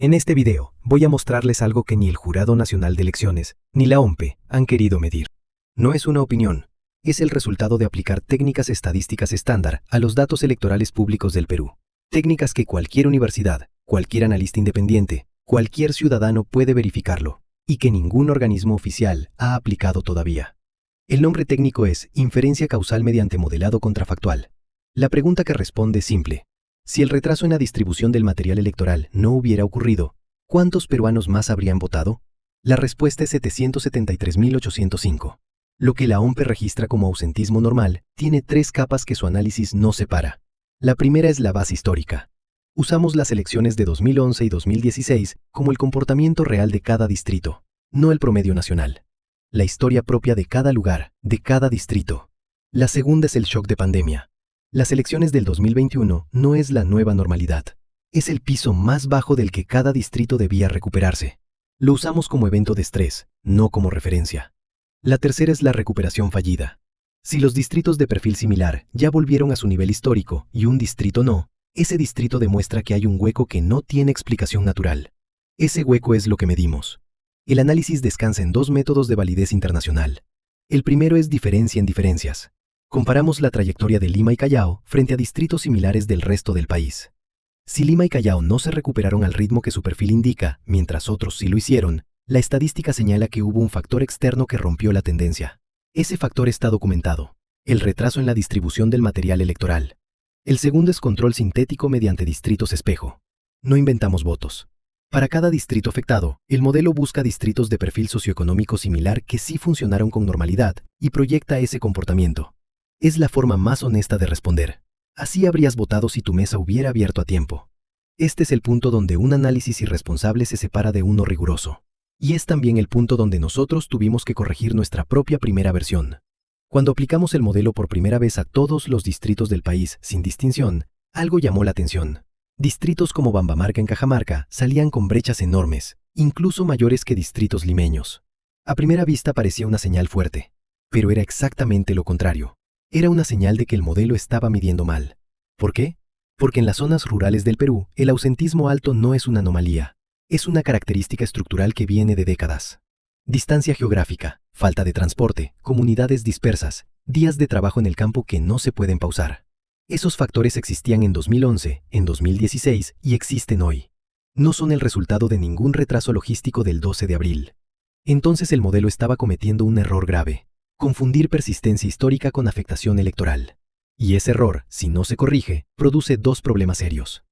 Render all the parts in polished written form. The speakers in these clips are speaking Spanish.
En este video, voy a mostrarles algo que ni el Jurado Nacional de Elecciones, ni la OMPE han querido medir. No es una opinión, es el resultado de aplicar técnicas estadísticas estándar a los datos electorales públicos del Perú. Técnicas que cualquier universidad, cualquier analista independiente, cualquier ciudadano puede verificarlo, y que ningún organismo oficial ha aplicado todavía. El nombre técnico es inferencia causal mediante modelado contrafactual. La pregunta que responde es simple. Si el retraso en la distribución del material electoral no hubiera ocurrido, ¿cuántos peruanos más habrían votado? La respuesta es 773.805. Lo que la OMPE registra como ausentismo normal tiene tres capas que su análisis no separa. La primera es la base histórica. Usamos las elecciones de 2011 y 2016 como el comportamiento real de cada distrito, no el promedio nacional. La historia propia de cada lugar, de cada distrito. La segunda es el shock de pandemia. Las elecciones del 2021 no es la nueva normalidad. Es el piso más bajo del que cada distrito debía recuperarse. Lo usamos como evento de estrés, no como referencia. La tercera es la recuperación fallida. Si los distritos de perfil similar ya volvieron a su nivel histórico y un distrito no, ese distrito demuestra que hay un hueco que no tiene explicación natural. Ese hueco es lo que medimos. El análisis descansa en dos métodos de validez internacional. El primero es diferencia en diferencias. Comparamos la trayectoria de Lima y Callao frente a distritos similares del resto del país. Si Lima y Callao no se recuperaron al ritmo que su perfil indica, mientras otros sí lo hicieron, la estadística señala que hubo un factor externo que rompió la tendencia. Ese factor está documentado: el retraso en la distribución del material electoral. El segundo es control sintético mediante distritos espejo. No inventamos votos. Para cada distrito afectado, el modelo busca distritos de perfil socioeconómico similar que sí funcionaron con normalidad y proyecta ese comportamiento. Es la forma más honesta de responder. Así habrías votado si tu mesa hubiera abierto a tiempo. Este es el punto donde un análisis irresponsable se separa de uno riguroso. Y es también el punto donde nosotros tuvimos que corregir nuestra propia primera versión. Cuando aplicamos el modelo por primera vez a todos los distritos del país, sin distinción, algo llamó la atención. Distritos como Bambamarca en Cajamarca salían con brechas enormes, incluso mayores que distritos limeños. A primera vista parecía una señal fuerte, pero era exactamente lo contrario. Era una señal de que el modelo estaba midiendo mal. ¿Por qué? Porque en las zonas rurales del Perú, el ausentismo alto no es una anomalía. Es una característica estructural que viene de décadas. Distancia geográfica, falta de transporte, comunidades dispersas, días de trabajo en el campo que no se pueden pausar. Esos factores existían en 2011, en 2016 y existen hoy. No son el resultado de ningún retraso logístico del 12 de abril. Entonces el modelo estaba cometiendo un error grave: confundir persistencia histórica con afectación electoral. Y ese error, si no se corrige, produce dos problemas serios.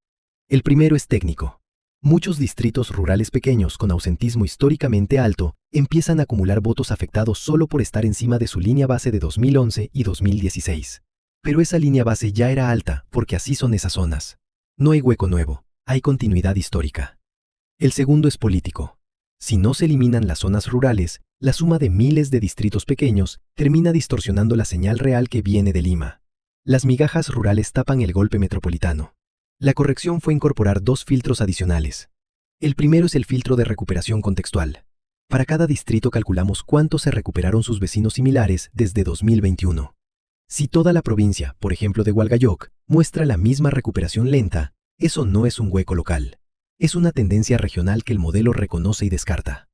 El primero es técnico. Muchos distritos rurales pequeños con ausentismo históricamente alto empiezan a acumular votos afectados solo por estar encima de su línea base de 2011 y 2016. Pero esa línea base ya era alta porque así son esas zonas. No hay hueco nuevo, hay continuidad histórica. El segundo es político. Si no se eliminan las zonas rurales, la suma de miles de distritos pequeños termina distorsionando la señal real que viene de Lima. Las migajas rurales tapan el golpe metropolitano. La corrección fue incorporar dos filtros adicionales. El primero es el filtro de recuperación contextual. Para cada distrito calculamos cuánto se recuperaron sus vecinos similares desde 2021. Si toda la provincia, por ejemplo de Hualgayoc, muestra la misma recuperación lenta, eso no es un hueco local. Es una tendencia regional que el modelo reconoce y descarta.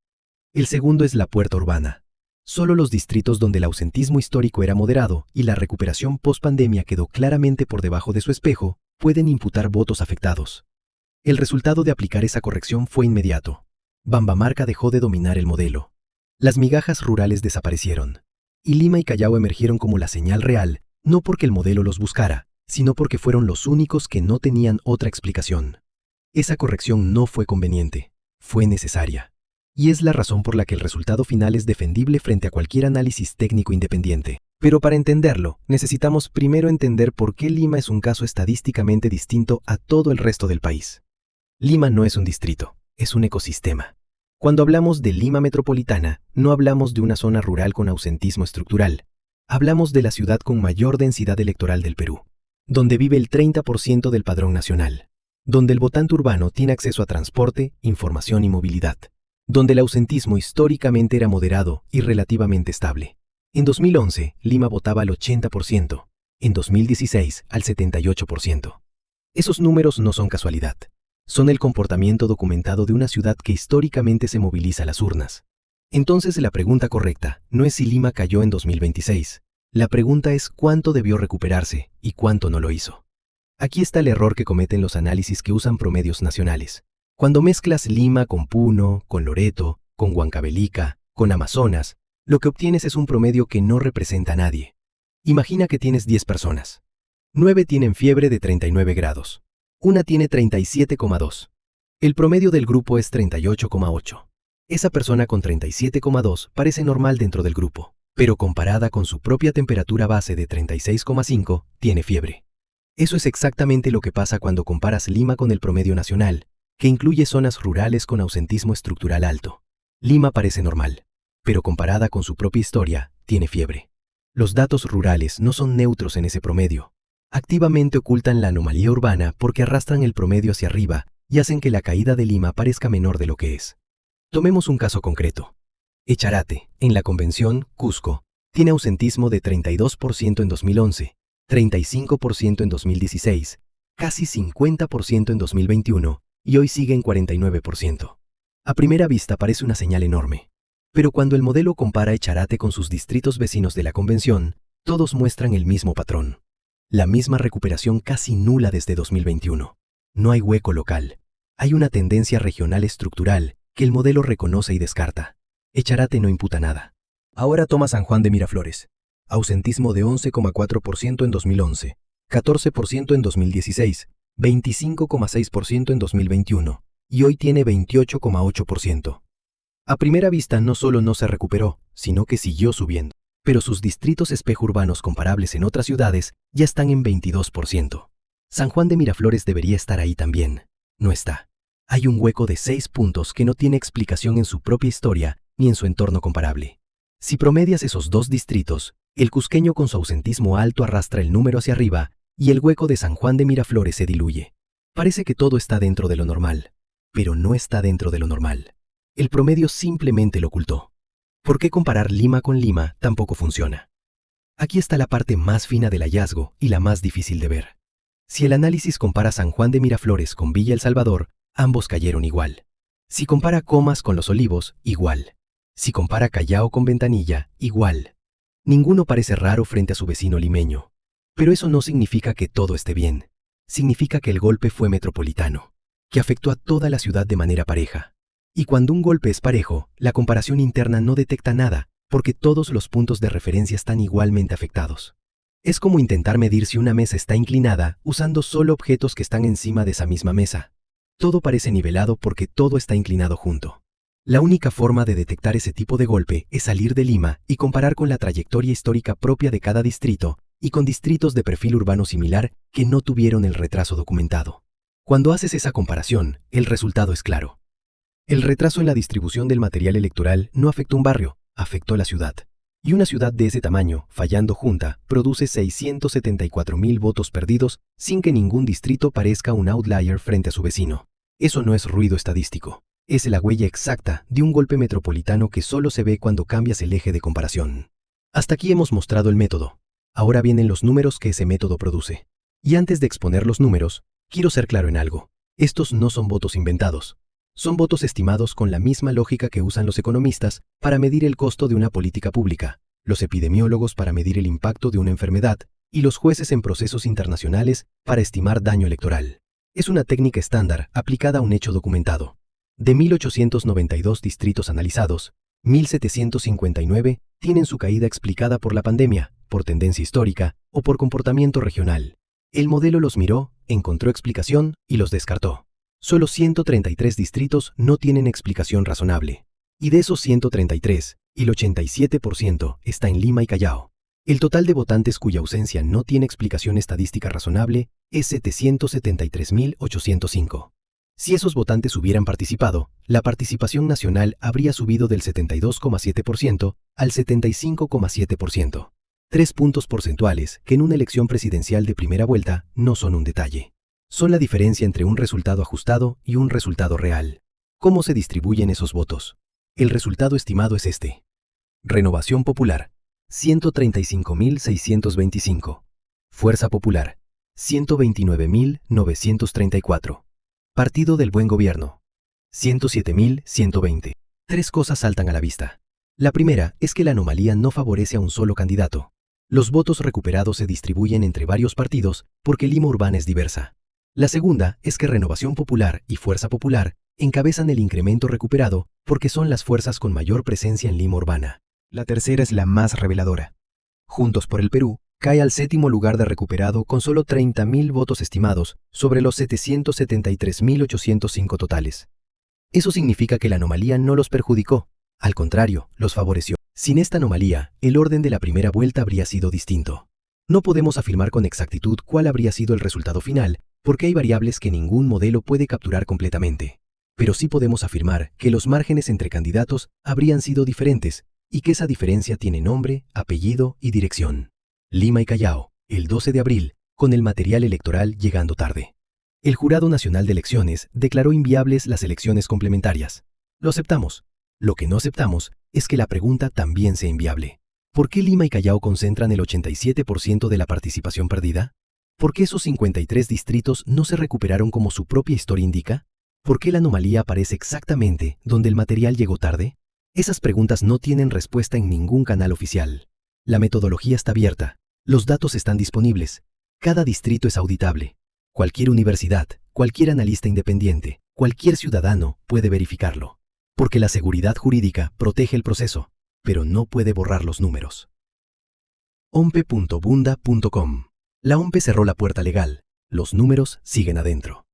El segundo es la puerta urbana. Solo los distritos donde el ausentismo histórico era moderado y la recuperación post-pandemia quedó claramente por debajo de su espejo, pueden imputar votos afectados. El resultado de aplicar esa corrección fue inmediato. Bambamarca dejó de dominar el modelo. Las migajas rurales desaparecieron. Y Lima y Callao emergieron como la señal real, no porque el modelo los buscara, sino porque fueron los únicos que no tenían otra explicación. Esa corrección no fue conveniente, fue necesaria. Y es la razón por la que el resultado final es defendible frente a cualquier análisis técnico independiente. Pero para entenderlo, necesitamos primero entender por qué Lima es un caso estadísticamente distinto a todo el resto del país. Lima no es un distrito, es un ecosistema. Cuando hablamos de Lima metropolitana, no hablamos de una zona rural con ausentismo estructural. Hablamos de la ciudad con mayor densidad electoral del Perú, donde vive el 30% del padrón nacional, donde el votante urbano tiene acceso a transporte, información y movilidad, donde el ausentismo históricamente era moderado y relativamente estable. En 2011, Lima votaba al 80%, en 2016 al 78%. Esos números no son casualidad. Son el comportamiento documentado de una ciudad que históricamente se moviliza a las urnas. Entonces la pregunta correcta no es si Lima cayó en 2026. La pregunta es cuánto debió recuperarse y cuánto no lo hizo. Aquí está el error que cometen los análisis que usan promedios nacionales. Cuando mezclas Lima con Puno, con Loreto, con Huancavelica, con Amazonas, lo que obtienes es un promedio que no representa a nadie. Imagina que tienes 10 personas. 9 tienen fiebre de 39 grados. Una tiene 37,2. El promedio del grupo es 38,8. Esa persona con 37,2 parece normal dentro del grupo, pero comparada con su propia temperatura base de 36,5, tiene fiebre. Eso es exactamente lo que pasa cuando comparas Lima con el promedio nacional, que incluye zonas rurales con ausentismo estructural alto. Lima parece normal, pero comparada con su propia historia, tiene fiebre. Los datos rurales no son neutros en ese promedio. Activamente ocultan la anomalía urbana porque arrastran el promedio hacia arriba y hacen que la caída de Lima parezca menor de lo que es. Tomemos un caso concreto. Echarate, en la convención Cusco, tiene ausentismo de 32% en 2011, 35% en 2016, casi 50% en 2021 y hoy sigue en 49%. A primera vista parece una señal enorme, pero cuando el modelo compara Echarate con sus distritos vecinos de la convención, todos muestran el mismo patrón. La misma recuperación casi nula desde 2021. No hay hueco local. Hay una tendencia regional estructural que el modelo reconoce y descarta. Echarate no imputa nada. Ahora toma San Juan de Miraflores. Ausentismo de 11,4% en 2011, 14% en 2016, 25,6% en 2021 y hoy tiene 28,8%. A primera vista no solo no se recuperó, sino que siguió subiendo. Pero sus distritos espejo urbanos comparables en otras ciudades ya están en 22%. San Juan de Miraflores debería estar ahí también. No está. Hay un hueco de 6 puntos que no tiene explicación en su propia historia ni en su entorno comparable. Si promedias esos dos distritos, el cusqueño con su ausentismo alto arrastra el número hacia arriba y el hueco de San Juan de Miraflores se diluye. Parece que todo está dentro de lo normal, pero no está dentro de lo normal. El promedio simplemente lo ocultó. ¿Por qué comparar Lima con Lima tampoco funciona? Aquí está la parte más fina del hallazgo y la más difícil de ver. Si el análisis compara San Juan de Miraflores con Villa El Salvador, ambos cayeron igual. Si compara Comas con Los Olivos, igual. Si compara Callao con Ventanilla, igual. Ninguno parece raro frente a su vecino limeño. Pero eso no significa que todo esté bien. Significa que el golpe fue metropolitano, que afectó a toda la ciudad de manera pareja. Y cuando un golpe es parejo, la comparación interna no detecta nada, porque todos los puntos de referencia están igualmente afectados. Es como intentar medir si una mesa está inclinada usando solo objetos que están encima de esa misma mesa. Todo parece nivelado porque todo está inclinado junto. La única forma de detectar ese tipo de golpe es salir de Lima y comparar con la trayectoria histórica propia de cada distrito y con distritos de perfil urbano similar que no tuvieron el retraso documentado. Cuando haces esa comparación, el resultado es claro. El retraso en la distribución del material electoral no afectó un barrio, afectó la ciudad. Y una ciudad de ese tamaño, fallando junta, produce 674,000 votos perdidos sin que ningún distrito parezca un outlier frente a su vecino. Eso no es ruido estadístico. Es la huella exacta de un golpe metropolitano que solo se ve cuando cambias el eje de comparación. Hasta aquí hemos mostrado el método. Ahora vienen los números que ese método produce. Y antes de exponer los números, quiero ser claro en algo. Estos no son votos inventados. Son votos estimados con la misma lógica que usan los economistas para medir el costo de una política pública, los epidemiólogos para medir el impacto de una enfermedad y los jueces en procesos internacionales para estimar daño electoral. Es una técnica estándar aplicada a un hecho documentado. De 1.892 distritos analizados, 1.759 tienen su caída explicada por la pandemia, por tendencia histórica o por comportamiento regional. El modelo los miró, encontró explicación y los descartó. Solo 133 distritos no tienen explicación razonable. Y de esos 133, el 87% está en Lima y Callao. El total de votantes cuya ausencia no tiene explicación estadística razonable es 773,805. Si esos votantes hubieran participado, la participación nacional habría subido del 72,7% al 75,7%. 3 puntos porcentuales que en una elección presidencial de primera vuelta no son un detalle. Son la diferencia entre un resultado ajustado y un resultado real. ¿Cómo se distribuyen esos votos? El resultado estimado es este. Renovación Popular, 135,625. Fuerza Popular, 129,934. Partido del Buen Gobierno. 107.120. Tres cosas saltan a la vista. La primera es que la anomalía no favorece a un solo candidato. Los votos recuperados se distribuyen entre varios partidos porque Lima Urbana es diversa. La segunda es que Renovación Popular y Fuerza Popular encabezan el incremento recuperado porque son las fuerzas con mayor presencia en Lima Urbana. La tercera es la más reveladora. Juntos por el Perú cae al séptimo lugar de recuperado con solo 30.000 votos estimados sobre los 773.805 totales. Eso significa que la anomalía no los perjudicó, al contrario, los favoreció. Sin esta anomalía, el orden de la primera vuelta habría sido distinto. No podemos afirmar con exactitud cuál habría sido el resultado final, porque hay variables que ningún modelo puede capturar completamente. Pero sí podemos afirmar que los márgenes entre candidatos habrían sido diferentes y que esa diferencia tiene nombre, apellido y dirección. Lima y Callao, el 12 de abril, con el material electoral llegando tarde. El Jurado Nacional de Elecciones declaró inviables las elecciones complementarias. Lo aceptamos. Lo que no aceptamos es que la pregunta también sea inviable. ¿Por qué Lima y Callao concentran el 87% de la participación perdida? ¿Por qué esos 53 distritos no se recuperaron como su propia historia indica? ¿Por qué la anomalía aparece exactamente donde el material llegó tarde? Esas preguntas no tienen respuesta en ningún canal oficial. La metodología está abierta, los datos están disponibles, cada distrito es auditable. Cualquier universidad, cualquier analista independiente, cualquier ciudadano puede verificarlo. Porque la seguridad jurídica protege el proceso, pero no puede borrar los números. ompe.bunda.com. La OMPE cerró la puerta legal, los números siguen adentro.